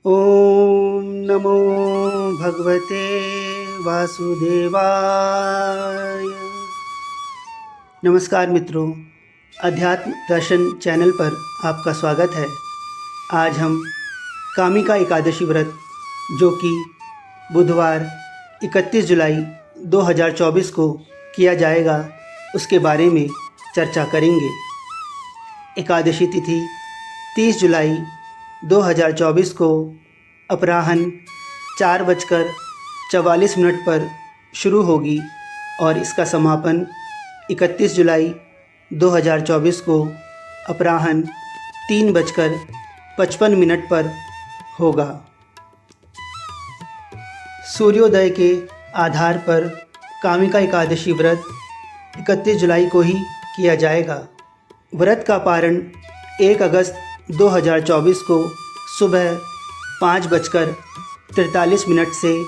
ओम नमो भगवते वासुदेवाय। नमस्कार मित्रों, अध्यात्म दर्शन चैनल पर आपका स्वागत है। आज हम कामिका एकादशी व्रत जो कि बुधवार 31 जुलाई 2024 को किया जाएगा उसके बारे में चर्चा करेंगे। एकादशी तिथि 30 जुलाई 2024 को अपराह्न 4:44 पर शुरू होगी और इसका समापन 31 जुलाई 2024 को अपराह्न 3:55 पर होगा। सूर्योदय के आधार पर कामिका एकादशी व्रत 31 जुलाई को ही किया जाएगा। व्रत का पारण 1 अगस्त 2024 को सुबह 5:43 से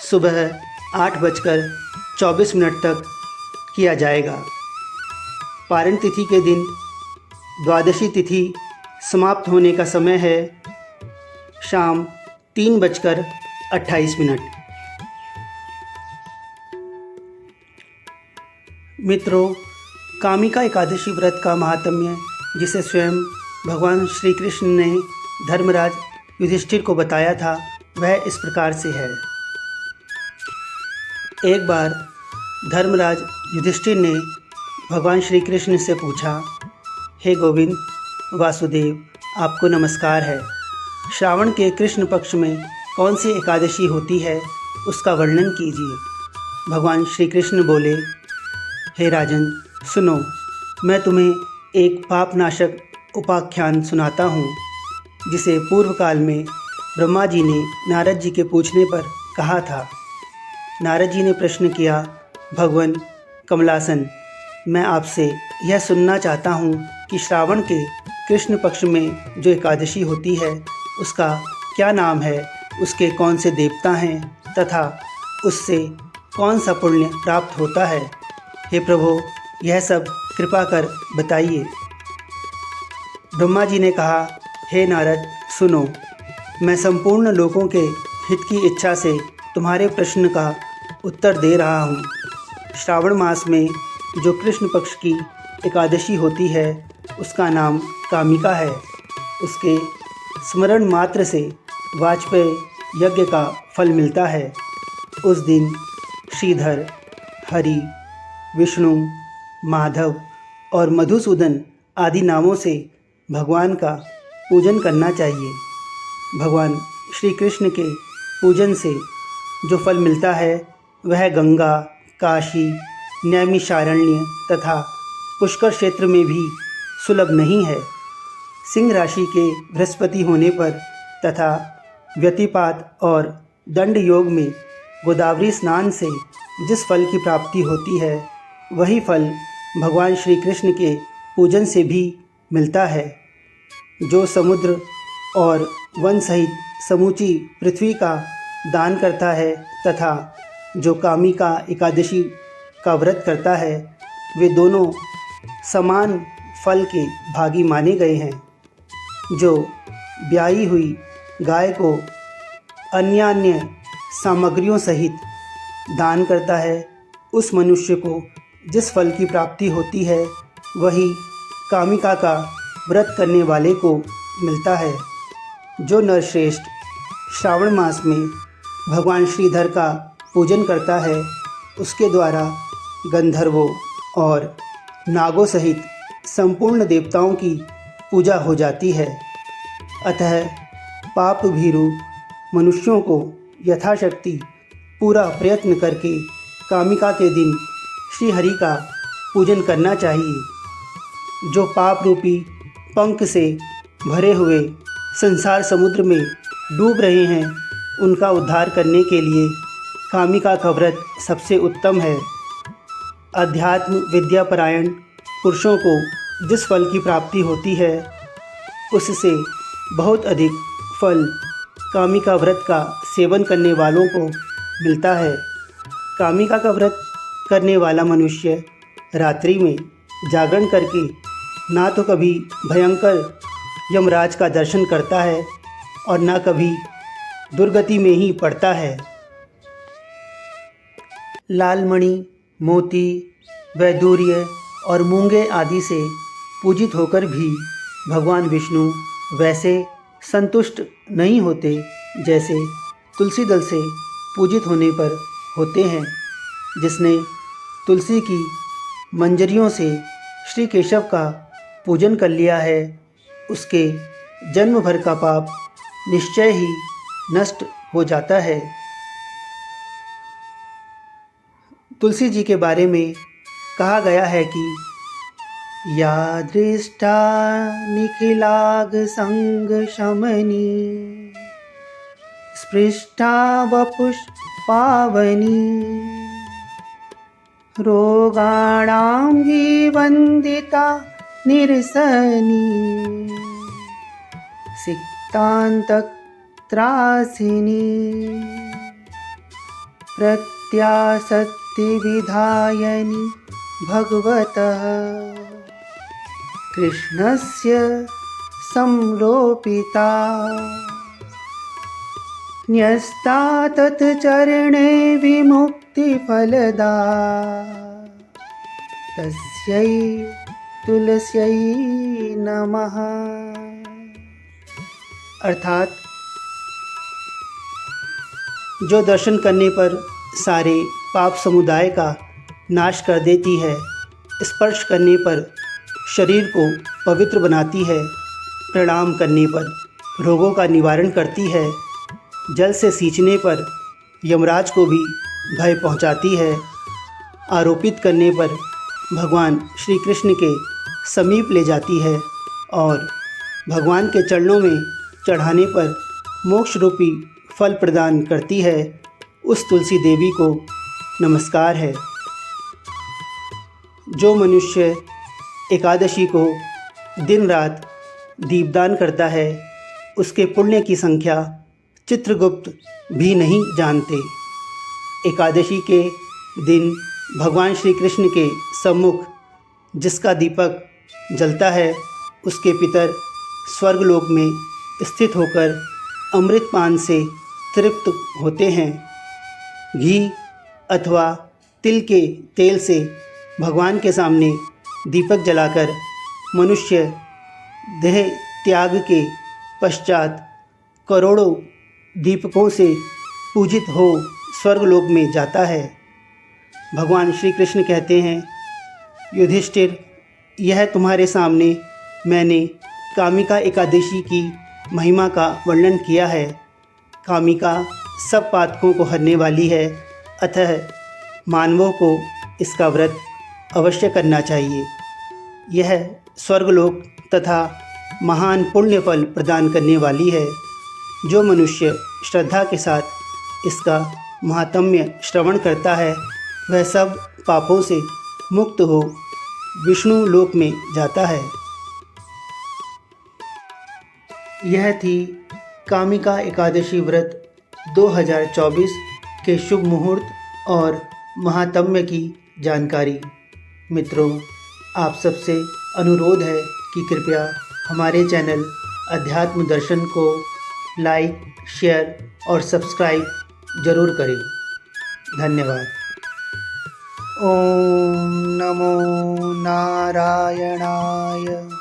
सुबह 8:24 तक किया जाएगा। पारण तिथि के दिन द्वादशी तिथि समाप्त होने का समय है शाम 3:28। मित्रों, कामिका एकादशी व्रत का महात्म्य जिसे स्वयं भगवान श्री कृष्ण ने धर्मराज युधिष्ठिर को बताया था वह इस प्रकार से है। एक बार धर्मराज युधिष्ठिर ने भगवान श्री कृष्ण से पूछा, हे गोविंद वासुदेव, आपको नमस्कार है। श्रावण के कृष्ण पक्ष में कौन सी एकादशी होती है उसका वर्णन कीजिए। भगवान श्री कृष्ण बोले, हे राजन सुनो, मैं तुम्हें एक पापनाशक उपाख्यान सुनाता हूँ जिसे पूर्व काल में ब्रह्मा जी ने नारद जी के पूछने पर कहा था। नारद जी ने प्रश्न किया, भगवान कमलासन, मैं आपसे यह सुनना चाहता हूँ कि श्रावण के कृष्ण पक्ष में जो एकादशी होती है उसका क्या नाम है, उसके कौन से देवता हैं तथा उससे कौन सा पुण्य प्राप्त होता है। हे प्रभु, यह सब कृपा कर बताइए। ब्रह्मा जी ने कहा, हे नारद सुनो, मैं संपूर्ण लोगों के हित की इच्छा से तुम्हारे प्रश्न का उत्तर दे रहा हूँ। श्रावण मास में जो कृष्ण पक्ष की एकादशी होती है उसका नाम कामिका है। उसके स्मरण मात्र से वाजपेय यज्ञ का फल मिलता है। उस दिन श्रीधर, हरि, विष्णु, माधव और मधुसूदन आदि नामों से भगवान का पूजन करना चाहिए। भगवान श्री कृष्ण के पूजन से जो फल मिलता है वह गंगा, काशी, नैमिषारण्य तथा पुष्कर क्षेत्र में भी सुलभ नहीं है। सिंह राशि के बृहस्पति होने पर तथा व्यतिपात और दंड योग में गोदावरी स्नान से जिस फल की प्राप्ति होती है वही फल भगवान श्री कृष्ण के पूजन से भी मिलता है। जो समुद्र और वन सहित समूची पृथ्वी का दान करता है तथा जो कामिका एकादशी का व्रत करता है वे दोनों समान फल के भागी माने गए हैं। जो ब्याही हुई गाय को अन्य सामग्रियों सहित दान करता है उस मनुष्य को जिस फल की प्राप्ति होती है वही कामिका का व्रत करने वाले को मिलता है। जो नरश्रेष्ठ श्रावण मास में भगवान श्रीधर का पूजन करता है उसके द्वारा गंधर्वों और नागों सहित संपूर्ण देवताओं की पूजा हो जाती है। अतः पाप भीरु मनुष्यों को यथाशक्ति पूरा प्रयत्न करके कामिका के दिन श्री हरि का पूजन करना चाहिए। जो पाप रूपी पंख से भरे हुए संसार समुद्र में डूब रहे हैं उनका उद्धार करने के लिए कामिका का व्रत सबसे उत्तम है। अध्यात्म विद्यापरायण पुरुषों को जिस फल की प्राप्ति होती है उससे बहुत अधिक फल कामिका व्रत का सेवन करने वालों को मिलता है। कामिका का व्रत करने वाला मनुष्य रात्रि में जागरण करके ना तो कभी भयंकर यमराज का दर्शन करता है और न कभी दुर्गति में ही पड़ता है। लाल मणि, मोती, वैदूर्य और मूंगे आदि से पूजित होकर भी भगवान विष्णु वैसे संतुष्ट नहीं होते जैसे तुलसी दल से पूजित होने पर होते हैं। जिसने तुलसी की मंजरियों से श्री केशव का पूजन कर लिया है, उसके जन्म भर का पाप निश्चय ही नष्ट हो जाता है। तुलसी जी के बारे में कहा गया है कि या दृष्टा निखिलाग संग शमनी स्पृष्टा वपुष पावनी रोगाणां हि वंदिता निरसनी सिक्तांतक त्रासिनी प्रत्यासत्ति विधायनि भगवतः कृष्णस्य संरोपिता न्यस्ता तत्चरणे विमुक्तिफलदा तस्यै तुलस्यै नमः। अर्थात जो दर्शन करने पर सारे पाप समुदाय का नाश कर देती है, स्पर्श करने पर शरीर को पवित्र बनाती है, प्रणाम करने पर रोगों का निवारण करती है, जल से सींचने पर यमराज को भी भय पहुंचाती है, आरोपित करने पर भगवान श्री कृष्ण के समीप ले जाती है और भगवान के चरणों में चढ़ाने पर मोक्ष रूपी फल प्रदान करती है, उस तुलसी देवी को नमस्कार है। जो मनुष्य एकादशी को दिन रात दीपदान करता है, उसके पुण्य की संख्या चित्रगुप्त भी नहीं जानते। एकादशी के दिन भगवान श्री कृष्ण के सम्मुख जिसका दीपक जलता है, उसके पितर स्वर्गलोक में स्थित होकर अमृतपान से तृप्त होते हैं। घी अथवा तिल के तेल से भगवान के सामने दीपक जलाकर मनुष्य देह त्याग के पश्चात करोड़ों दीपकों से पूजित हो स्वर्गलोक में जाता है। भगवान श्री कृष्ण कहते हैं, युधिष्ठिर, यह तुम्हारे सामने मैंने कामिका एकादशी की महिमा का वर्णन किया है। कामिका सब पातकों को हरने वाली है, अतः मानवों को इसका व्रत अवश्य करना चाहिए। यह स्वर्गलोक तथा महान पुण्य फल प्रदान करने वाली है। जो मनुष्य श्रद्धा के साथ इसका महात्म्य श्रवण करता है, वह सब पापों से मुक्त हो विष्णु लोक में जाता है। यह थी कामिका एकादशी व्रत 2024 के शुभ मुहूर्त और महात्म्य की जानकारी। मित्रों, आप सबसे अनुरोध है कि कृपया हमारे चैनल अध्यात्म दर्शन को लाइक, शेयर और सब्सक्राइब ज़रूर करें। धन्यवाद। ओम नमो नारायणाय।